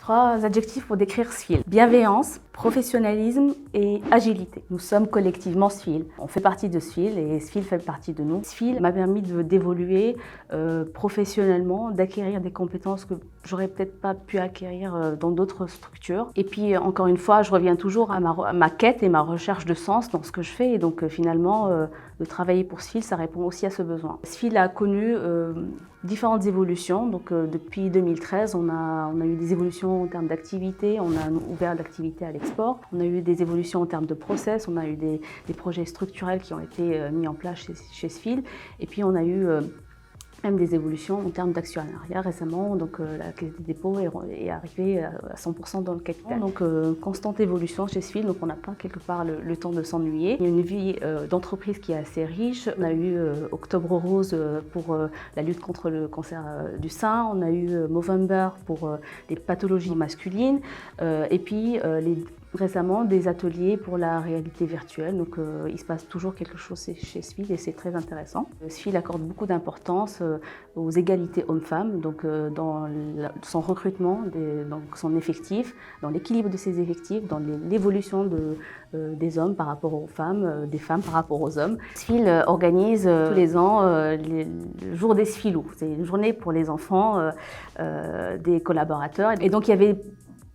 3 adjectifs pour décrire SFIL. Bienveillance, professionnalisme et agilité. Nous sommes collectivement SFIL. On fait partie de SFIL et SFIL fait partie de nous. SFIL m'a permis d'évoluer professionnellement, d'acquérir des compétences que j'aurais peut-être pas pu acquérir dans d'autres structures. Et puis encore une fois, je reviens toujours à ma quête et ma recherche de sens dans ce que je fais. Et donc finalement, de travailler pour SFIL, ça répond aussi à ce besoin. SFIL a connu différentes évolutions. Donc depuis 2013, on a eu des évolutions en termes d'activité, on a ouvert l'activité à l'export, on a eu des évolutions en termes de process, on a eu des projets structurels qui ont été mis en place chez SFIL, et puis on a eu même des évolutions en termes d'actionnariat récemment. Donc la Caisse des dépôts est arrivée à 100% dans le capital. Donc constante évolution chez SFIL, donc on n'a pas quelque part le temps de s'ennuyer. Il y a une vie d'entreprise qui est assez riche. On a eu Octobre Rose pour la lutte contre le cancer du sein, on a eu Movember pour les pathologies masculines, et puis récemment des ateliers pour la réalité virtuelle. Donc il se passe toujours quelque chose chez SFIL et c'est très intéressant. SFIL accorde beaucoup d'importance aux égalités hommes-femmes, donc dans son recrutement, dans son effectif, dans l'équilibre de ses effectifs, dans l'évolution des hommes par rapport aux femmes, des femmes par rapport aux hommes. SFIL organise tous les ans le jour des SFILous. C'est une journée pour les enfants des collaborateurs. Et donc il y avait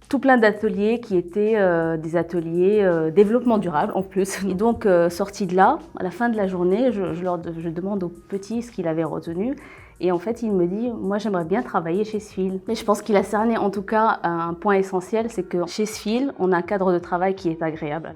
tout plein d'ateliers qui étaient des ateliers développement durable en plus. Et donc sorti de là, à la fin de la journée, je demande au petit ce qu'il avait retenu. Et en fait, il me dit, moi j'aimerais bien travailler chez SFIL. Mais je pense qu'il a cerné en tout cas un point essentiel, c'est que chez SFIL, on a un cadre de travail qui est agréable.